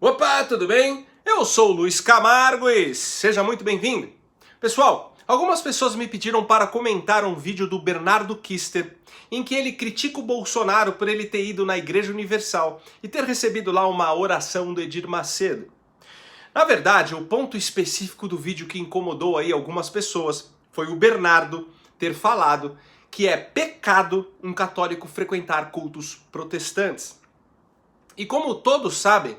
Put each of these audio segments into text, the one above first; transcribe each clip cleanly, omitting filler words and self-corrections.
Opa, tudo bem? Eu sou o Luiz Camargo e seja muito bem-vindo. Pessoal, algumas pessoas me pediram para comentar um vídeo do Bernardo Kister em que ele critica o Bolsonaro por ele ter ido na Igreja Universal e ter recebido lá uma oração do Edir Macedo. Na verdade, o ponto específico do vídeo que incomodou aí algumas pessoas foi o Bernardo ter falado que é pecado um católico frequentar cultos protestantes. E como todos sabem,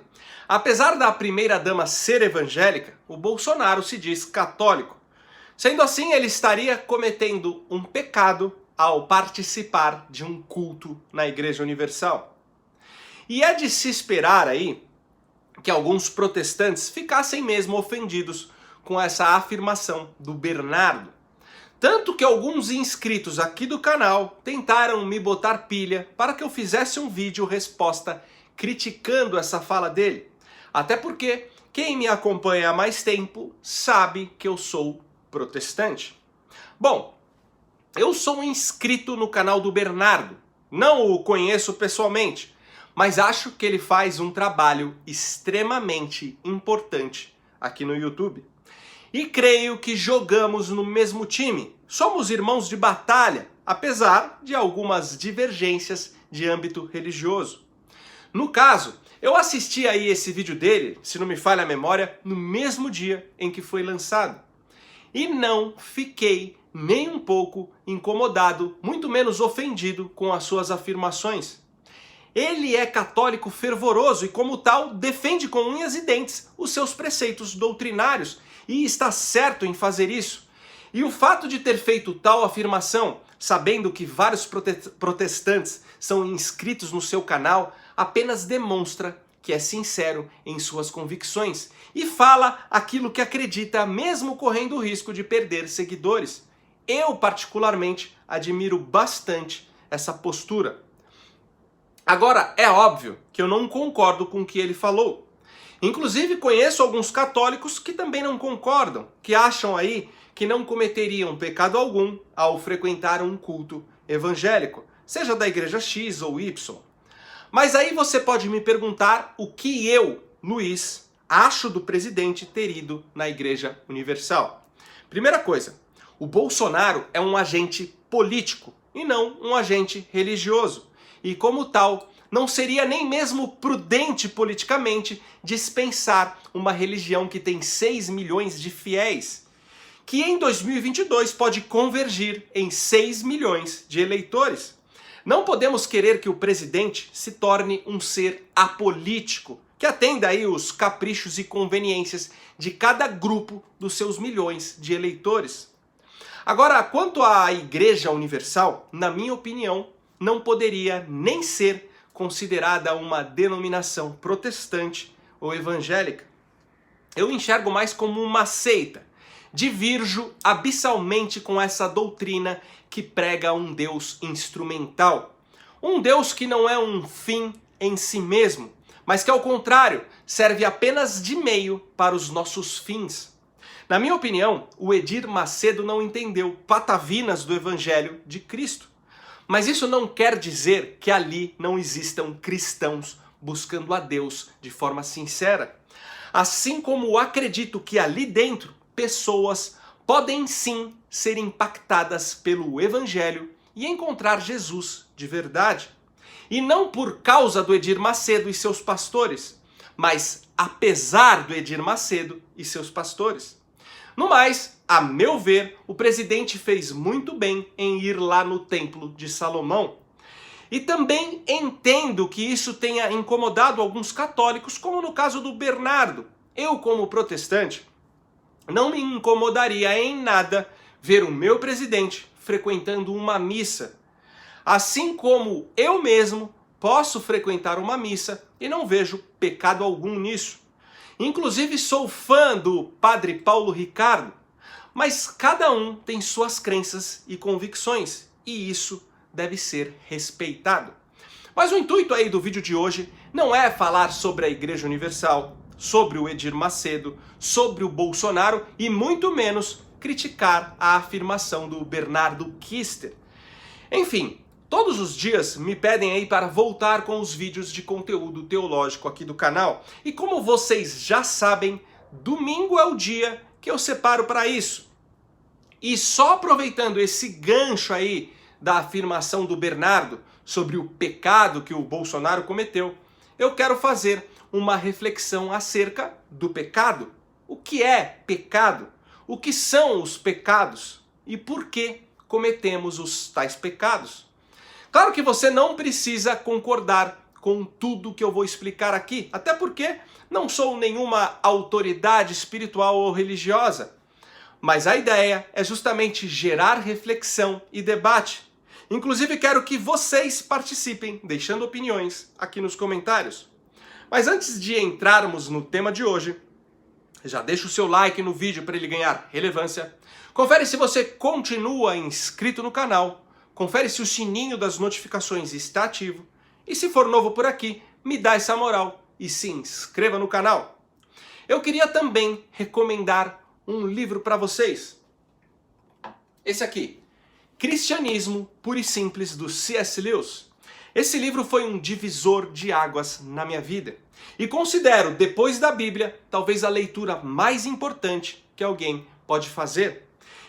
apesar da primeira-dama ser evangélica, o Bolsonaro se diz católico. Sendo assim, ele estaria cometendo um pecado ao participar de um culto na Igreja Universal. E é de se esperar aí que alguns protestantes ficassem mesmo ofendidos com essa afirmação do Bernardo. Tanto que alguns inscritos aqui do canal tentaram me botar pilha para que eu fizesse um vídeo resposta criticando essa fala dele. Até porque quem me acompanha há mais tempo sabe que eu sou protestante. Bom, eu sou inscrito no canal do Bernardo. Não o conheço pessoalmente, mas acho que ele faz um trabalho extremamente importante aqui no YouTube. E creio que jogamos no mesmo time. Somos irmãos de batalha, apesar de algumas divergências de âmbito religioso. No caso, eu assisti aí esse vídeo dele, se não me falha a memória, no mesmo dia em que foi lançado. E não fiquei nem um pouco incomodado, muito menos ofendido com as suas afirmações. Ele é católico fervoroso e, como tal, defende com unhas e dentes os seus preceitos doutrinários e está certo em fazer isso. E o fato de ter feito tal afirmação, sabendo que vários protestantes são inscritos no seu canal, apenas demonstra que é sincero em suas convicções e fala aquilo que acredita, mesmo correndo o risco de perder seguidores. Eu, particularmente, admiro bastante essa postura. Agora, é óbvio que eu não concordo com o que ele falou. Inclusive, conheço alguns católicos que também não concordam, que acham aí que não cometeriam pecado algum ao frequentar um culto evangélico, seja da igreja X ou Y. Mas aí você pode me perguntar o que eu, Luiz, acho do presidente ter ido na Igreja Universal. Primeira coisa, o Bolsonaro é um agente político e não um agente religioso. E como tal, não seria nem mesmo prudente politicamente dispensar uma religião que tem 6 milhões de fiéis, que em 2022 pode convergir em 6 milhões de eleitores. Não podemos querer que o presidente se torne um ser apolítico, que atenda aí os caprichos e conveniências de cada grupo dos seus milhões de eleitores. Agora, quanto à Igreja Universal, na minha opinião, não poderia nem ser considerada uma denominação protestante ou evangélica. Eu enxergo mais como uma seita. Divirjo abissalmente com essa doutrina que prega um Deus instrumental. Um Deus que não é um fim em si mesmo, mas que ao contrário, serve apenas de meio para os nossos fins. Na minha opinião, o Edir Macedo não entendeu patavinas do Evangelho de Cristo. Mas isso não quer dizer que ali não existam cristãos buscando a Deus de forma sincera. Assim como acredito que ali dentro pessoas podem sim ser impactadas pelo Evangelho e encontrar Jesus de verdade. E não por causa do Edir Macedo e seus pastores, mas apesar do Edir Macedo e seus pastores. No mais, a meu ver, o presidente fez muito bem em ir lá no Templo de Salomão. E também entendo que isso tenha incomodado alguns católicos, como no caso do Bernardo. Eu, como protestante, não me incomodaria em nada ver o meu presidente frequentando uma missa. Assim como eu mesmo posso frequentar uma missa e não vejo pecado algum nisso. Inclusive sou fã do Padre Paulo Ricardo, mas cada um tem suas crenças e convicções e isso deve ser respeitado. Mas o intuito aí do vídeo de hoje não é falar sobre a Igreja Universal, sobre o Edir Macedo, sobre o Bolsonaro e muito menos criticar a afirmação do Bernardo Kister. Enfim, Todos os dias me pedem aí para voltar com os vídeos de conteúdo teológico aqui do canal. E como vocês já sabem, domingo é o dia que eu separo para isso. E só aproveitando esse gancho aí da afirmação do Bernardo sobre o pecado que o Bolsonaro cometeu, eu quero fazer uma reflexão acerca do pecado. O que é pecado? O que são os pecados? E por que cometemos os tais pecados? Claro que você não precisa concordar com tudo que eu vou explicar aqui, até porque não sou nenhuma autoridade espiritual ou religiosa. Mas a ideia é justamente gerar reflexão e debate. Inclusive quero que vocês participem, deixando opiniões aqui nos comentários. Mas antes de entrarmos no tema de hoje, já deixa o seu like no vídeo para ele ganhar relevância. Confere se você continua inscrito no canal. Confere se o sininho das notificações está ativo. E se for novo por aqui, me dá essa moral e se inscreva no canal. Eu queria também recomendar um livro para vocês. Esse aqui, Cristianismo Puro e Simples, do C.S. Lewis. Esse livro foi um divisor de águas na minha vida. E considero, depois da Bíblia, talvez a leitura mais importante que alguém pode fazer.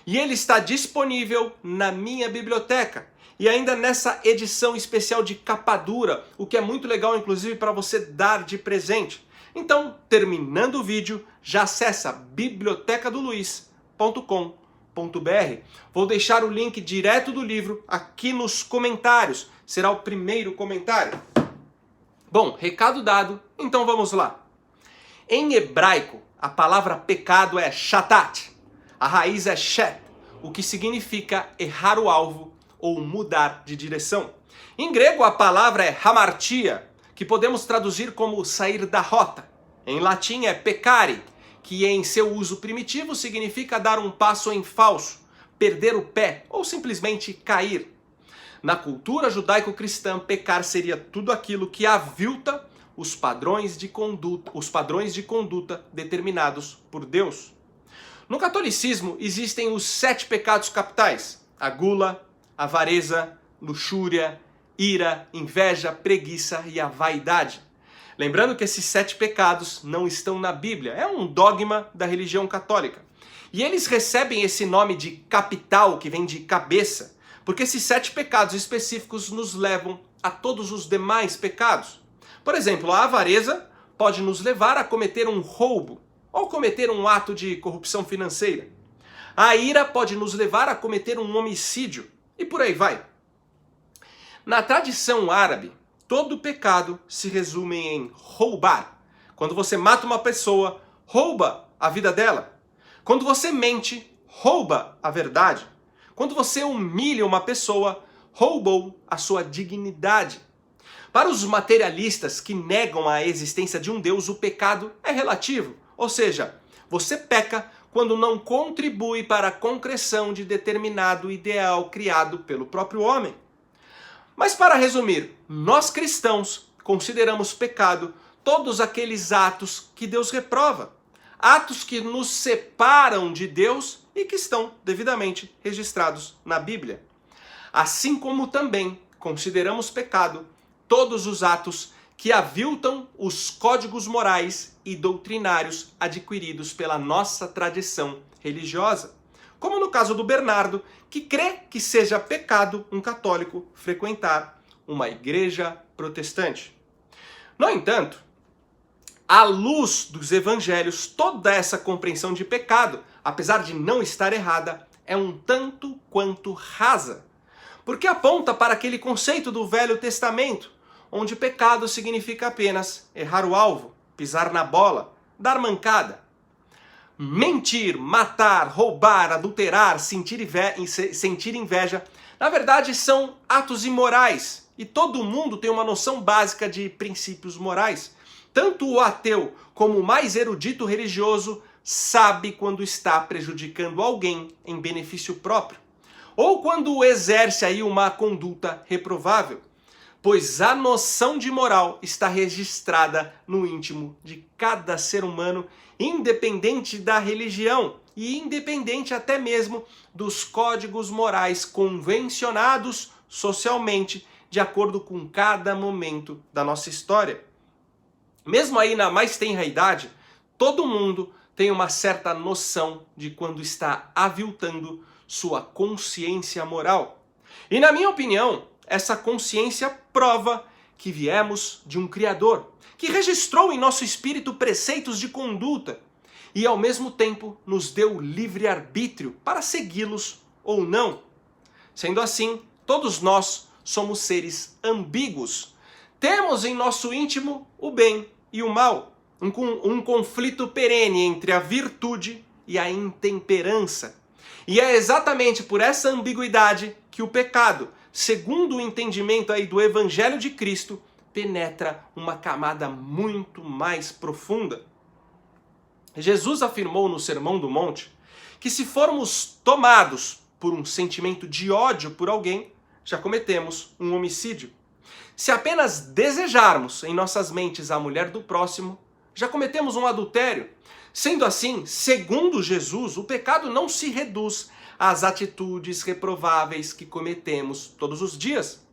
E ele está disponível na minha biblioteca. E ainda nessa edição especial de capa dura, o que é muito legal, inclusive, para você dar de presente. Então, terminando o vídeo, já acessa bibliotecadoluiz.com.br. Vou deixar o link direto do livro aqui nos comentários. Será o primeiro comentário. Bom, recado dado, então vamos lá. Em hebraico, a palavra pecado é shatat. A raiz é shet, o que significa errar o alvo ou mudar de direção. Em grego, a palavra é hamartia, que podemos traduzir como sair da rota. Em latim é peccare, que em seu uso primitivo significa dar um passo em falso, perder o pé ou simplesmente cair. Na cultura judaico-cristã, pecar seria tudo aquilo que avilta os padrões de conduta determinados por Deus. No catolicismo existem os 7 pecados capitais: a gula, a avareza, luxúria, ira, inveja, preguiça e a vaidade. Lembrando que esses 7 pecados não estão na Bíblia, é um dogma da religião católica. E eles recebem esse nome de capital, que vem de cabeça, porque esses 7 pecados específicos nos levam a todos os demais pecados. Por exemplo, a avareza pode nos levar a cometer um roubo, ou cometer um ato de corrupção financeira. A ira pode nos levar a cometer um homicídio, e por aí vai. Na tradição árabe, todo pecado se resume em roubar. Quando você mata uma pessoa, rouba a vida dela. Quando você mente, rouba a verdade. Quando você humilha uma pessoa, roubou a sua dignidade. Para os materialistas que negam a existência de um Deus, o pecado é relativo. Ou seja, você peca quando não contribui para a concreção de determinado ideal criado pelo próprio homem. Mas para resumir, nós cristãos consideramos pecado todos aqueles atos que Deus reprova. Atos que nos separam de Deus e que estão devidamente registrados na Bíblia. Assim como também consideramos pecado todos os atos que aviltam os códigos morais e doutrinários adquiridos pela nossa tradição religiosa. Como no caso do Bernardo, que crê que seja pecado um católico frequentar uma igreja protestante. No entanto, à luz dos evangelhos, toda essa compreensão de pecado, apesar de não estar errada, é um tanto quanto rasa, porque aponta para aquele conceito do Velho Testamento, onde pecado significa apenas errar o alvo, pisar na bola, dar mancada. Mentir, matar, roubar, adulterar, sentir inveja, na verdade são atos imorais, e todo mundo tem uma noção básica de princípios morais. Tanto o ateu como o mais erudito religioso sabe quando está prejudicando alguém em benefício próprio, ou quando exerce aí uma conduta reprovável. Pois a noção de moral está registrada no íntimo de cada ser humano, independente da religião e independente até mesmo dos códigos morais convencionados socialmente, de acordo com cada momento da nossa história. Mesmo aí na mais tenra idade, todo mundo tem uma certa noção de quando está aviltando sua consciência moral. E na minha opinião, essa consciência prova que viemos de um Criador, que registrou em nosso espírito preceitos de conduta e ao mesmo tempo nos deu livre-arbítrio para segui-los ou não. Sendo assim, todos nós somos seres ambíguos. Temos em nosso íntimo o bem e o mal, um conflito perene entre a virtude e a intemperança. E é exatamente por essa ambiguidade que o pecado, segundo o entendimento aí do Evangelho de Cristo, penetra uma camada muito mais profunda. Jesus afirmou no Sermão do Monte que se formos tomados por um sentimento de ódio por alguém, já cometemos um homicídio. Se apenas desejarmos em nossas mentes a mulher do próximo, já cometemos um adultério. Sendo assim, segundo Jesus, o pecado não se reduz às atitudes reprováveis que cometemos todos os dias,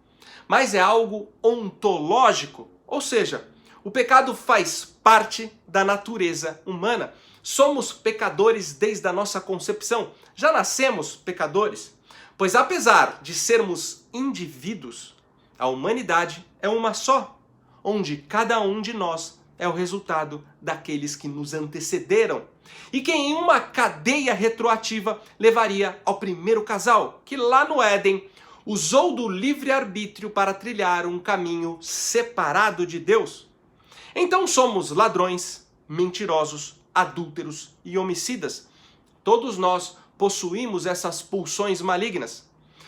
mas é algo ontológico, ou seja, o pecado faz parte da natureza humana. Somos pecadores desde a nossa concepção. Já nascemos pecadores, pois apesar de sermos indivíduos, a humanidade é uma só, onde cada um de nós é o resultado daqueles que nos antecederam e que em uma cadeia retroativa levaria ao primeiro casal, que lá no Éden usou do livre-arbítrio para trilhar um caminho separado de Deus. Então somos ladrões, mentirosos, adúlteros e homicidas. Todos nós possuímos essas pulsões malignas.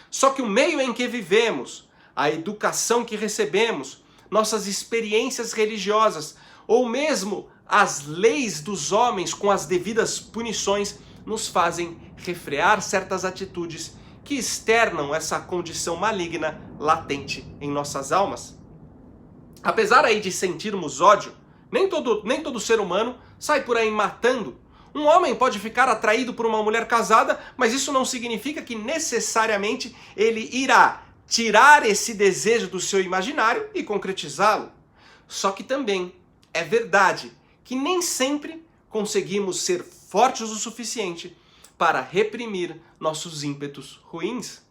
Só que o meio em que vivemos, a educação que recebemos, nossas experiências religiosas, ou mesmo as leis dos homens com as devidas punições, nos fazem refrear certas atitudes que externam essa condição maligna latente em nossas almas. Apesar aí de sentirmos ódio, nem todo ser humano sai por aí matando. Um homem pode ficar atraído por uma mulher casada, mas isso não significa que necessariamente ele irá tirar esse desejo do seu imaginário e concretizá-lo. Só que também é verdade que nem sempre conseguimos ser fortes o suficiente para reprimir nossos ímpetos ruins.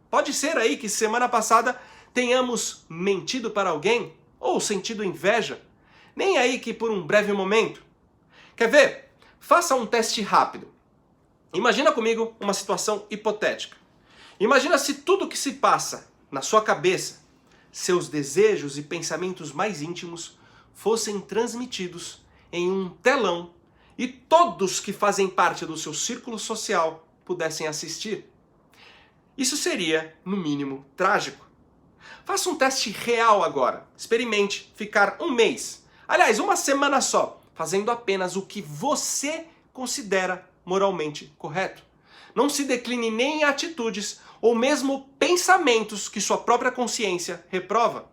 Pode ser aí que semana passada tenhamos mentido para alguém ou sentido inveja, nem aí que por um breve momento. Quer ver? Faça um teste rápido. Imagina comigo uma situação hipotética. Imagina se tudo que se passa na sua cabeça, seus desejos e pensamentos mais íntimos, fossem transmitidos em um telão e todos que fazem parte do seu círculo social pudessem assistir. Isso seria, no mínimo, trágico. Faça um teste real agora. Experimente ficar um mês, aliás, uma semana só, fazendo apenas o que você considera moralmente correto. Não se decline nem em atitudes ou mesmo pensamentos que sua própria consciência reprova.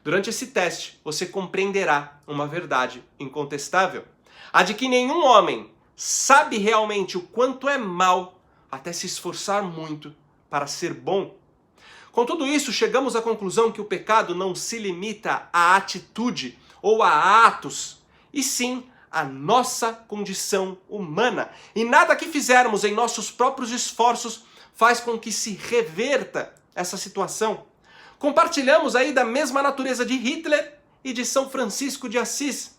Durante esse teste, você compreenderá uma verdade incontestável. A de que nenhum homem sabe realmente o quanto é mal até se esforçar muito para ser bom. Com tudo isso, chegamos à conclusão que o pecado não se limita à atitude ou a atos, e sim à nossa condição humana. E nada que fizermos em nossos próprios esforços faz com que se reverta essa situação. Compartilhamos aí da mesma natureza de Hitler e de São Francisco de Assis.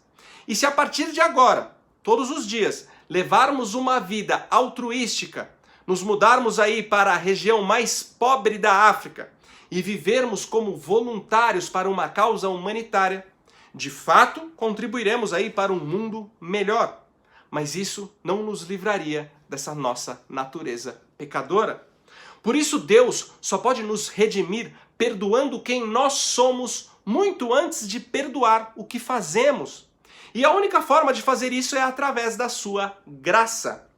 E se a partir de agora, todos os dias, levarmos uma vida altruística, nos mudarmos aí para a região mais pobre da África e vivermos como voluntários para uma causa humanitária, de fato, contribuiremos aí para um mundo melhor. Mas isso não nos livraria dessa nossa natureza pecadora. Por isso Deus só pode nos redimir perdoando quem nós somos muito antes de perdoar o que fazemos. E a única forma de fazer isso é através da sua graça.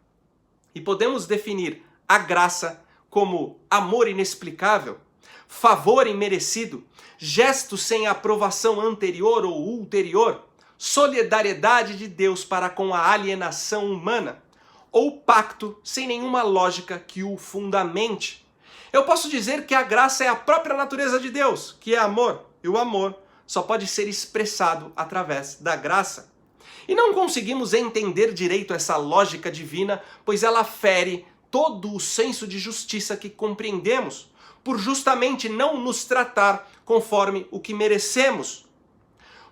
E podemos definir a graça como amor inexplicável, favor imerecido, gesto sem aprovação anterior ou ulterior, solidariedade de Deus para com a alienação humana, ou pacto sem nenhuma lógica que o fundamente. Eu posso dizer que a graça é a própria natureza de Deus, que é amor, e o amor só pode ser expressado através da graça. E não conseguimos entender direito essa lógica divina, pois ela fere todo o senso de justiça que compreendemos, por justamente não nos tratar conforme o que merecemos.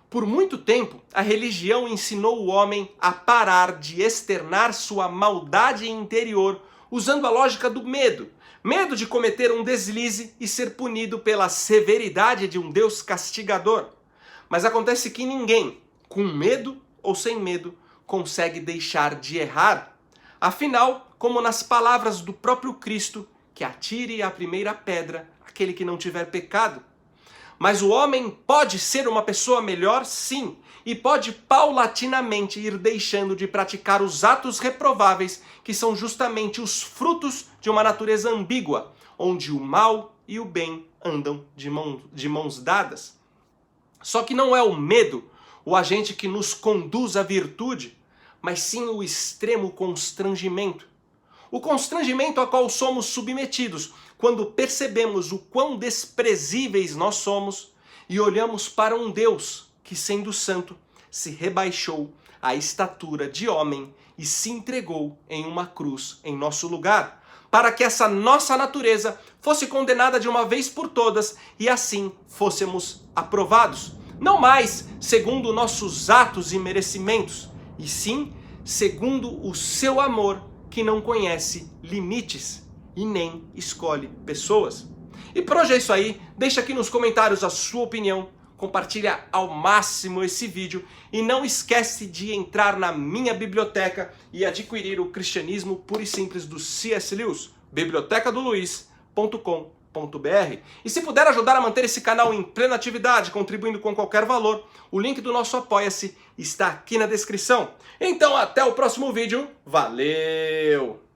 Por muito tempo, a religião ensinou o homem a parar de externar sua maldade interior usando a lógica do medo. Medo de cometer um deslize e ser punido pela severidade de um Deus castigador. Mas acontece que ninguém, com medo ou sem medo, consegue deixar de errar. Afinal, como nas palavras do próprio Cristo, que atire a primeira pedra aquele que não tiver pecado. Mas o homem pode ser uma pessoa melhor, sim, e pode paulatinamente ir deixando de praticar os atos reprováveis que são justamente os frutos de uma natureza ambígua, onde o mal e o bem andam de mãos dadas. Só que não é o medo o agente que nos conduz à virtude, mas sim o extremo constrangimento. O constrangimento a qual somos submetidos quando percebemos o quão desprezíveis nós somos e olhamos para um Deus que, sendo santo, se rebaixou à estatura de homem e se entregou em uma cruz em nosso lugar, para que essa nossa natureza fosse condenada de uma vez por todas e assim fôssemos aprovados. Não mais segundo nossos atos e merecimentos, e sim segundo o seu amor que não conhece limites e nem escolhe pessoas. E por hoje é isso aí, deixa aqui nos comentários a sua opinião, compartilha ao máximo esse vídeo e não esquece de entrar na minha biblioteca e adquirir o Cristianismo Puro e Simples do C.S. Lewis, bibliotecadoluiz.com.br. E se puder ajudar a manter esse canal em plena atividade, contribuindo com qualquer valor, o link do nosso Apoia-se está aqui na descrição. Então até o próximo vídeo, valeu!